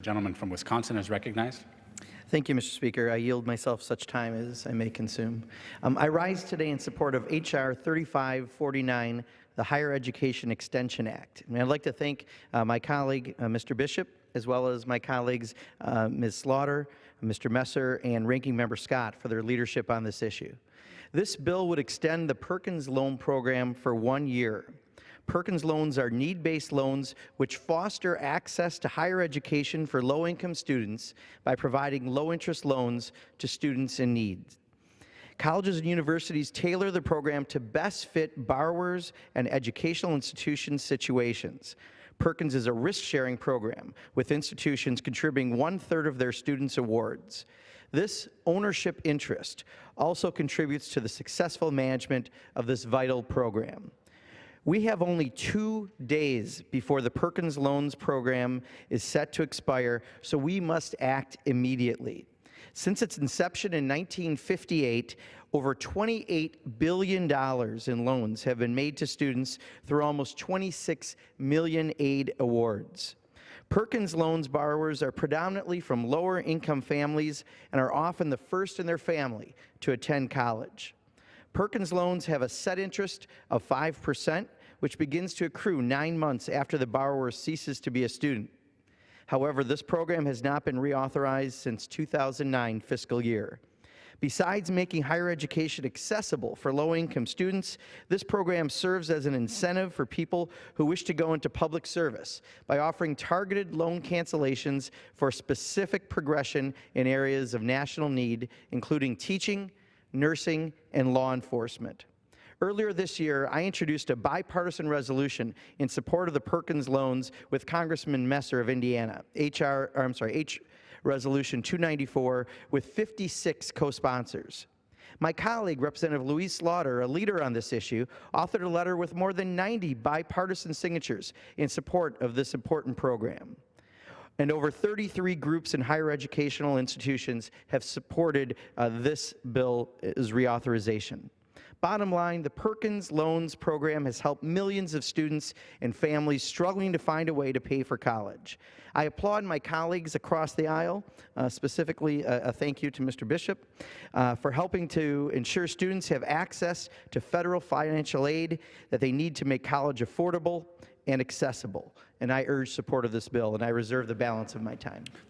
The gentleman from Wisconsin is recognized. Thank you, Mr. Speaker. I yield myself such time as I may consume. I rise today in support of H.R. 3549, the Higher Education Extension Act. And I'd like to thank my colleague, Mr. Bishop, as well as my colleagues, Ms. Slaughter, Mr. Messer, and Ranking Member Scott for their leadership on this issue. This bill would extend the Perkins Loan Program for 1 year. Perkins Loans are need-based loans which foster access to higher education for low-income students by providing low-interest loans to students in need. Colleges and universities tailor the program to best fit borrowers and educational institutions' situations. Perkins is a risk-sharing program, with institutions contributing 1/3 of their students' awards. This ownership interest also contributes to the successful management of this vital program. We have only 2 days before the Perkins Loans program is set to expire, so we must act immediately. Since its inception in 1958, over $28 billion in loans have been made to students through almost 26 million aid awards. Perkins Loans borrowers are predominantly from lower income families and are often the first in their family to attend college. Perkins Loans have a set interest of 5%, which begins to accrue 9 months after the borrower ceases to be a student. However, this program has not been reauthorized since 2009 fiscal year. Besides making higher education accessible for low-income students, this program serves as an incentive for people who wish to go into public service by offering targeted loan cancellations for specific progression in areas of national need, including teaching, nursing, and law enforcement. Earlier this year, I introduced a bipartisan resolution in support of the Perkins Loans with Congressman Messer of Indiana, H. Resolution 294, with 56 co-sponsors. My colleague, Representative Louise Slaughter, a leader on this issue, authored a letter with more than 90 bipartisan signatures in support of this important program. And over 33 groups in higher educational institutions have supported this bill's reauthorization. Bottom line, the Perkins Loans program has helped millions of students and families struggling to find a way to pay for college. I applaud my colleagues across the aisle, specifically a thank you to Mr. Bishop, for helping to ensure students have access to federal financial aid that they need to make college affordable and accessible. And I urge support of this bill, and I reserve the balance of my time.